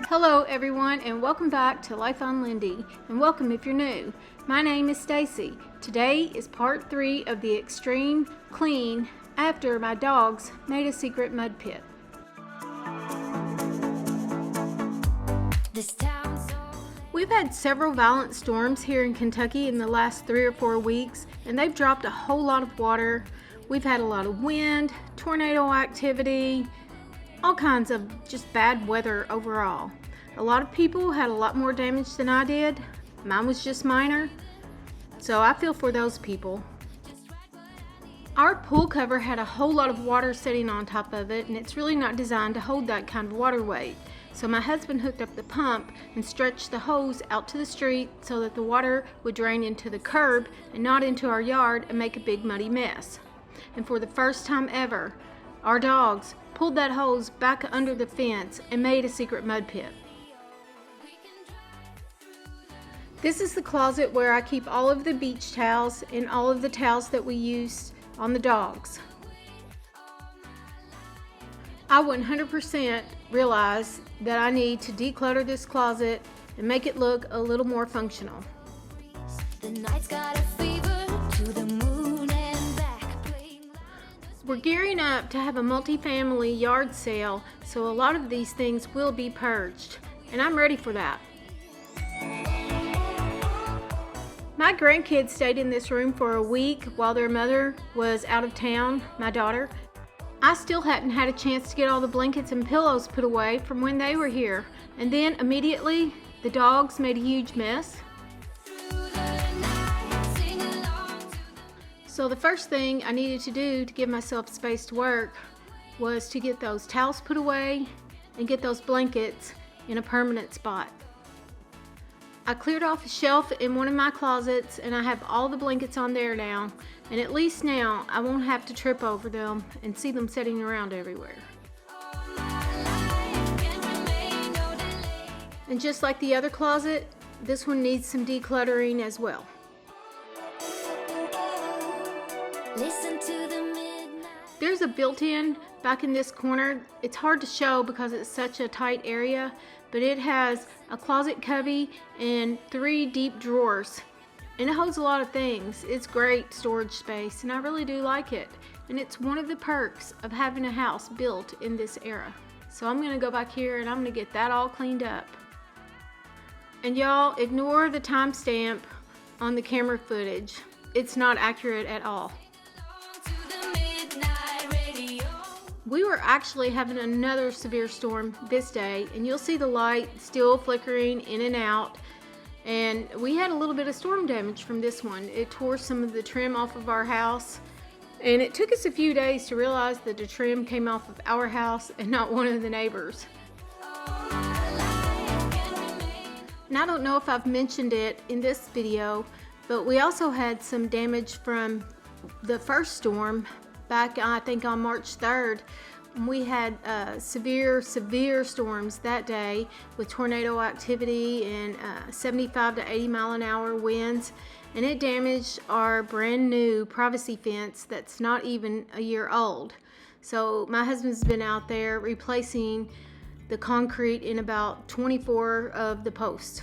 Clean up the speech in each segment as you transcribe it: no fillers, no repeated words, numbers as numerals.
Hello everyone, and welcome back to Life on Lindy, and welcome if you're new. My name is Stacy. Today is part 3 of the extreme clean after my dogs made a secret mud pit. We've had several violent storms here in Kentucky in the last 3 or 4 weeks, and they've dropped a whole lot of water. We've had a lot of wind, tornado activity, all kinds of just bad weather overall. A lot of people had a lot more damage than I did. Mine was just minor, so I feel for those people. Our pool cover had a whole lot of water sitting on top of it, and it's really not designed to hold that kind of water weight. So my husband hooked up the pump and stretched the hose out to the street so that the water would drain into the curb and not into our yard and make a big muddy mess. And for the first time ever, our dogs pulled that hose back under the fence and made a secret mud pit. This is the closet where I keep all of the beach towels and all of the towels that we use on the dogs. I 100% realize that I need to declutter this closet and make it look a little more functional. The night's got a fever to the moon and back. We're gearing up to have a multi-family yard sale, so a lot of these things will be purged, and I'm ready for that. My grandkids stayed in this room for a week while their mother was out of town, my daughter. I still hadn't had a chance to get all the blankets and pillows put away from when they were here, and then immediately the dogs made a huge mess. So the first thing I needed to do to give myself space to work was to get those towels put away and get those blankets in a permanent spot. I cleared off a shelf in one of my closets, and I have all the blankets on there now, and at least now I won't have to trip over them and see them sitting around everywhere. And just like the other closet, this one needs some decluttering as well. There's a built-in back in this corner. It's hard to show because it's such a tight area, but it has a closet cubby and 3 deep drawers, and it holds a lot of things. It's great storage space, and I really do like it, and it's one of the perks of having a house built in this era. So I'm gonna go back here and I'm gonna get that all cleaned up. And y'all, ignore the timestamp on the camera footage. It's not accurate at all. We were actually having another severe storm this day, and you'll see the light still flickering in and out. And we had a little bit of storm damage from this one. It tore some of the trim off of our house, and it took us a few days to realize that the trim came off of our house and not one of the neighbors. And I don't know if I've mentioned it in this video, but we also had some damage from the first storm back, I think, on March 3rd. We had severe storms that day with tornado activity and 75 to 80 mile an hour winds, and it damaged our brand new privacy fence that's not even a year old. So my husband's been out there replacing the concrete in about 24 of the posts.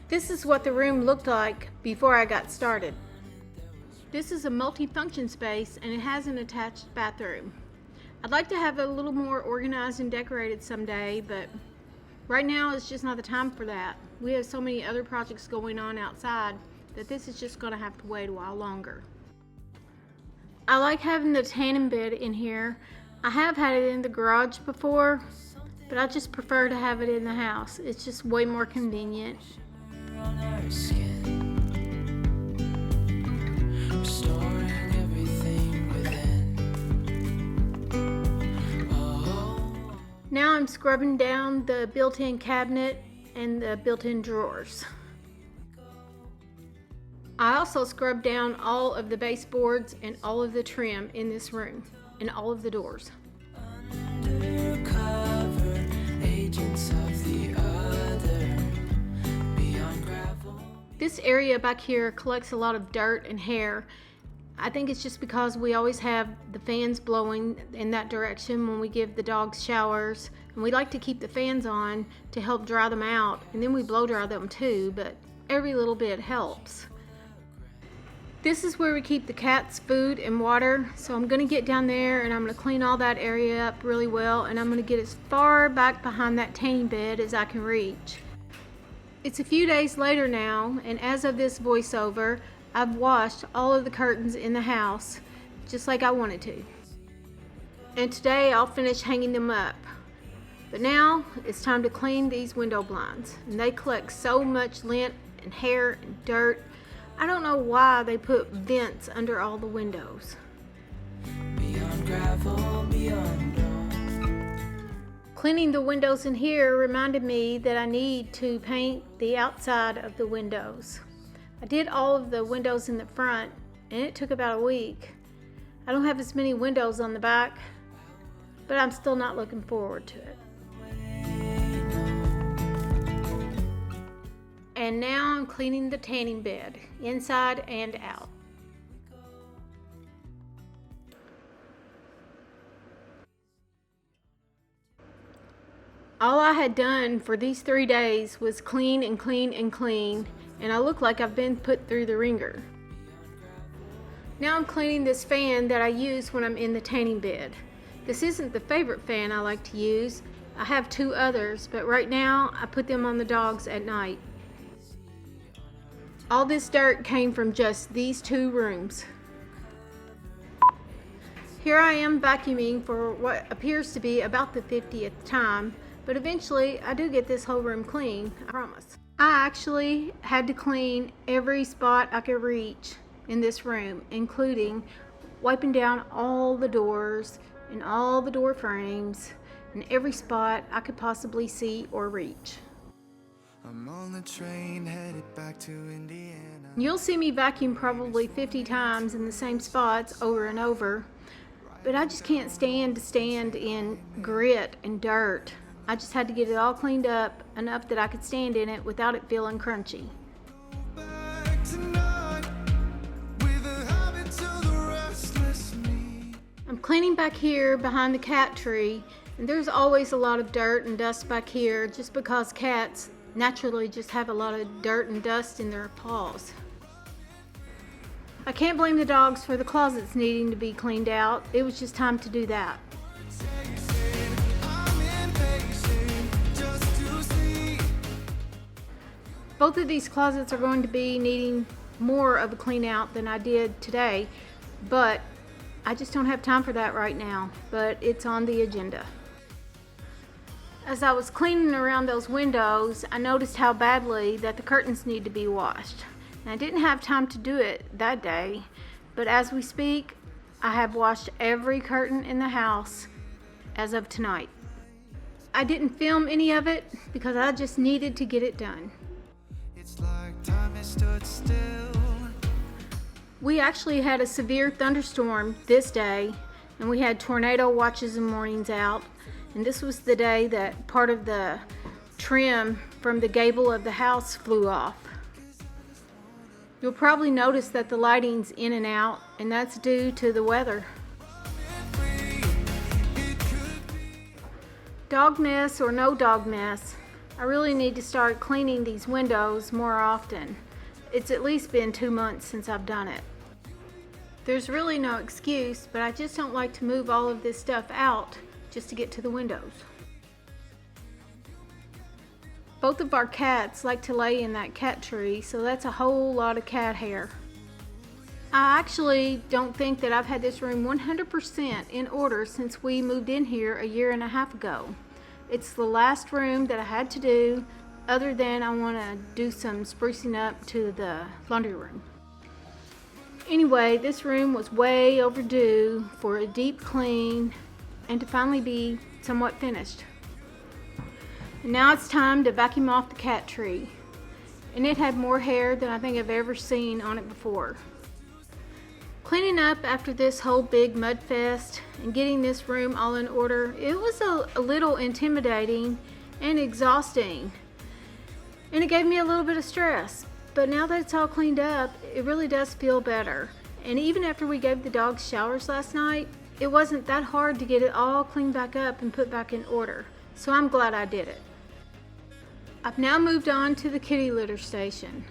This is what the room looked like before I got started. This is a multi-function space, and it has an attached bathroom. I'd like to have it a little more organized and decorated someday, but right now it's just not the time for that. We have so many other projects going on outside that this is just going to have to wait a while longer. I like having the tanning bed in here. I have had it in the garage before, but I just prefer to have it in the house. It's just way more convenient. On our skin, restoring everything within. Oh. Now I'm scrubbing down the built-in cabinet and the built-in drawers. I also scrubbed down all of the baseboards and all of the trim in this room and all of the doors. Undercover agents of the other. This area back here collects a lot of dirt and hair. I think it's just because we always have the fans blowing in that direction when we give the dogs showers, and we like to keep the fans on to help dry them out, and then we blow dry them too, but every little bit helps. This is where we keep the cats' food and water, so I'm going to get down there and I'm going to clean all that area up really well, and I'm going to get as far back behind that tanning bed as I can reach. It's a few days later now, and as of this voiceover, I've washed all of the curtains in the house, just like I wanted to. And today I'll finish hanging them up. But now it's time to clean these window blinds, and they collect so much lint and hair and dirt. I don't know why they put vents under all the windows. Beyond gravel, beyond dawn. Cleaning the windows in here reminded me that I need to paint the outside of the windows. I did all of the windows in the front, and it took about a week. I don't have as many windows on the back, but I'm still not looking forward to it. And now I'm cleaning the tanning bed, inside and out. All I had done for these 3 days was clean and clean and clean, and I look like I've been put through the ringer. Now I'm cleaning this fan that I use when I'm in the tanning bed. This isn't the favorite fan I like to use. I have 2 others, but right now I put them on the dogs at night. All this dirt came from just these 2 rooms. Here I am vacuuming for what appears to be about the 50th time, but eventually I do get this whole room clean, I promise. I actually had to clean every spot I could reach in this room, including wiping down all the doors and all the door frames and every spot I could possibly see or reach. I'm on the train headed back to Indiana. You'll see me vacuum probably 50 times in the same spots over and over, but I just can't stand to stand in grit and dirt. I just had to get it all cleaned up enough that I could stand in it without it feeling crunchy. I'm cleaning back here behind the cat tree, and there's always a lot of dirt and dust back here just because cats naturally just have a lot of dirt and dust in their paws. I can't blame the dogs for the closets needing to be cleaned out. It was just time to do that. Both of these closets are going to be needing more of a clean out than I did today, but I just don't have time for that right now, but it's on the agenda. As I was cleaning around those windows, I noticed how badly that the curtains need to be washed. And I didn't have time to do it that day, but as we speak, I have washed every curtain in the house as of tonight. I didn't film any of it because I just needed to get it done. It's like time has stood still. We actually had a severe thunderstorm this day, and we had tornado watches and warnings out. And this was the day that part of the trim from the gable of the house flew off. You'll probably notice that the lighting's in and out, and that's due to the weather. Dog mess or no dog mess, I really need to start cleaning these windows more often. It's at least been 2 months since I've done it. There's really no excuse, but I just don't like to move all of this stuff out just to get to the windows. Both of our cats like to lay in that cat tree, so that's a whole lot of cat hair. I actually don't think that I've had this room 100% in order since we moved in here a year and a half ago. It's the last room that I had to do, other than I want to do some sprucing up to the laundry room. Anyway, this room was way overdue for a deep clean and to finally be somewhat finished. And now it's time to vacuum off the cat tree. And it had more hair than I think I've ever seen on it before. Cleaning up after this whole big mud fest and getting this room all in order, it was a little intimidating and exhausting. And it gave me a little bit of stress. But now that it's all cleaned up, it really does feel better. And even after we gave the dogs showers last night, it wasn't that hard to get it all cleaned back up and put back in order. So I'm glad I did it. I've now moved on to the kitty litter station.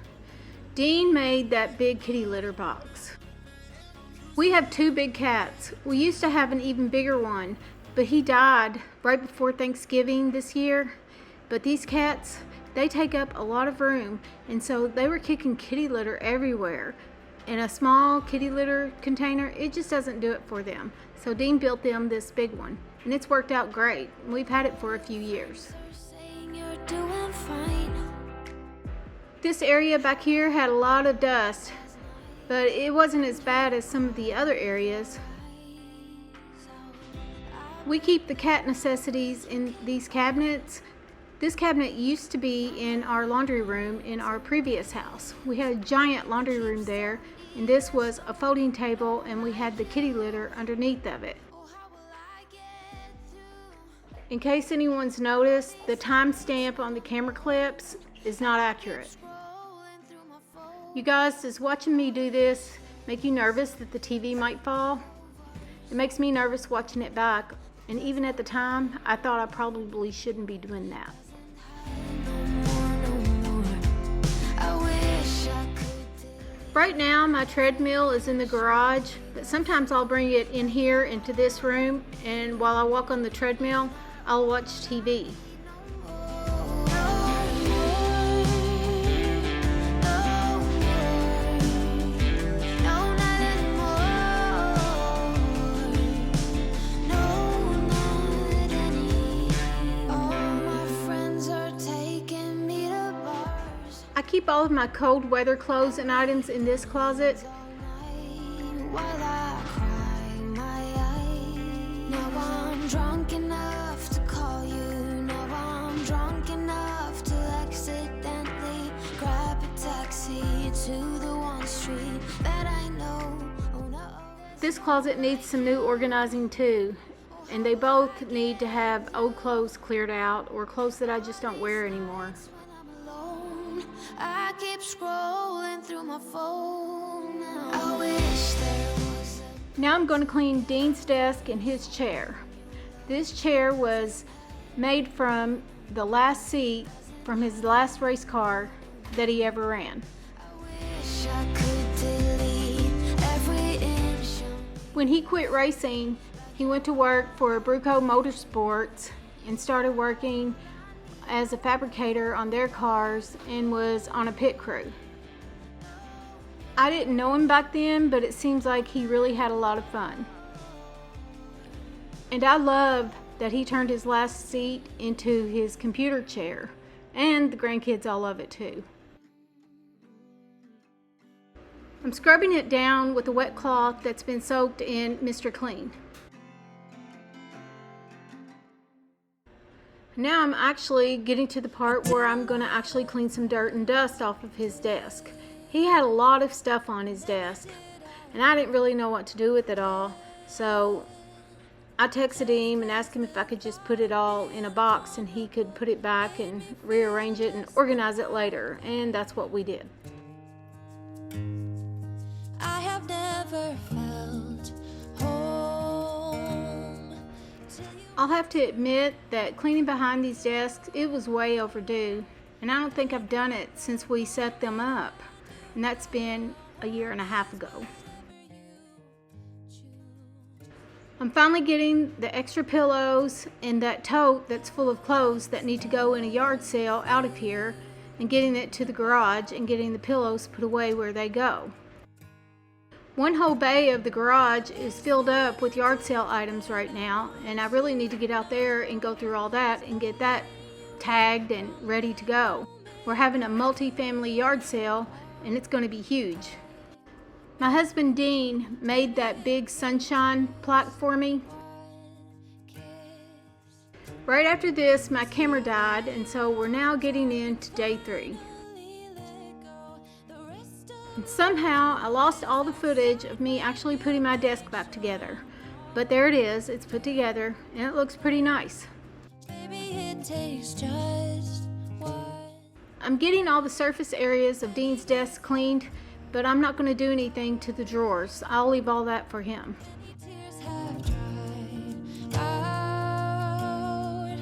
Dean made that big kitty litter box. We have 2 big cats. We used to have an even bigger one, but he died right before Thanksgiving this year. But these cats, they take up a lot of room, and so they were kicking kitty litter everywhere. And a small kitty litter container, it just doesn't do it for them. So Dean built them this big one, and it's worked out great. We've had it for a few years. This area back here had a lot of dust, but it wasn't as bad as some of the other areas. We keep the cat necessities in these cabinets. This cabinet used to be in our laundry room in our previous house. We had a giant laundry room there, and this was a folding table, and we had the kitty litter underneath of it. In case anyone's noticed, the timestamp on the camera clips is not accurate. You guys, does watching me do this make you nervous that the TV might fall? It makes me nervous watching it back, and even at the time, I thought I probably shouldn't be doing that. Right now, my treadmill is in the garage, but sometimes I'll bring it in here into this room, and while I walk on the treadmill, I'll watch TV. I keep all of my cold weather clothes and items in this closet. This closet needs some new organizing too, and they both need to have old clothes cleared out or clothes that I just don't wear anymore. I keep scrolling through my phone. Now I'm going to clean Dean's desk and his chair. This chair was made from the last seat from his last race car that he ever ran. When he quit racing, he went to work for Bruco Motorsports and started working as a fabricator on their cars and was on a pit crew. I didn't know him back then, but it seems like he really had a lot of fun. And I love that he turned his last seat into his computer chair, and the grandkids all love it too. I'm scrubbing it down with a wet cloth that's been soaked in Mr. Clean. Now I'm actually getting to the part where I'm going to actually clean some dirt and dust off of his desk. He had a lot of stuff on his desk, and I didn't really know what to do with it all, so I texted him and asked him if I could just put it all in a box and he could put it back and rearrange it and organize it later, and that's what we did. I have never felt home. I'll have to admit that cleaning behind these desks, it was way overdue, and I don't think I've done it since we set them up, and that's been a year and a half ago. I'm finally getting the extra pillows and that tote that's full of clothes that need to go in a yard sale out of here, and getting it to the garage and getting the pillows put away where they go. One whole bay of the garage is filled up with yard sale items right now, and I really need to get out there and go through all that and get that tagged and ready to go. We're having a multi-family yard sale, and it's going to be huge. My husband Dean made that big sunshine plaque for me. Right after this, my camera died, and so we're now getting into day 3. And somehow I lost all the footage of me actually putting my desk back together. But there it is, it's put together, and it looks pretty nice. I'm getting all the surface areas of Dean's desk cleaned, but I'm not going to do anything to the drawers. I'll leave all that for him. Tears have dried out.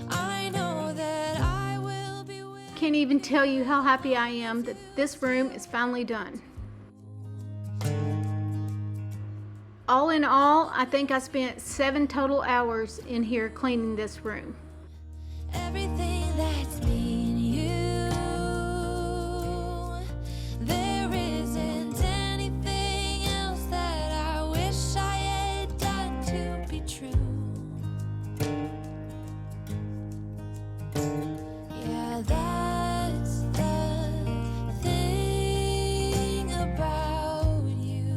I know that I will be with Can't even tell you how happy I am that this room is finally done. All in all, I think I spent 7 total hours in here cleaning this room. everything that's been you. There isn't anything else that I wish I had done to be true. Yeah, that's the thing about you.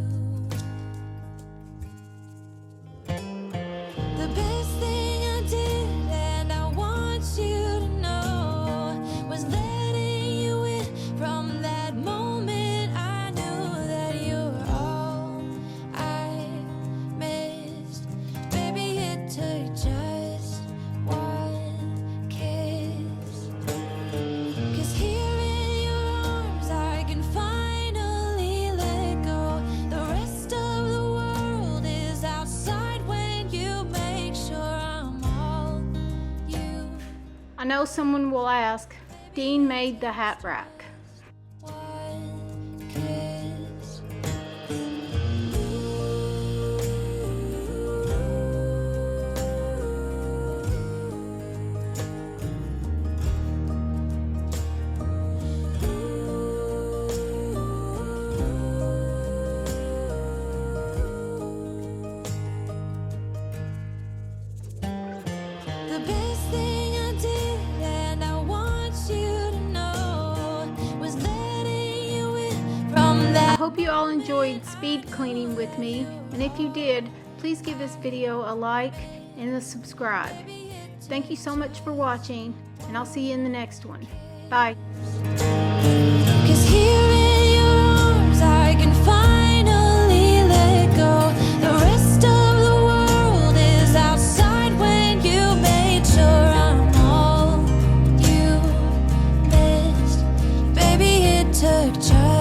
The best thing I did, and I want you to know, was letting you in. From that moment I knew that you were all I missed. Baby, it took just one kiss. 'Cause here in your arms I can finally let go. The rest of the world is outside when you make sure I'm all you. I know someone will ask, Dean made the hat rack. One kiss. The best thing I did, and I want you to know, was letting you in. From I that hope you all enjoyed speed cleaning with me, and if you did, please give this video a like and a subscribe. Thank you so much for watching, and I'll see you in the next one. Bye. 'Cause here in your arms I can finally let go. The rest of the world is outside when you made sure I'm all you missed. Baby, it took just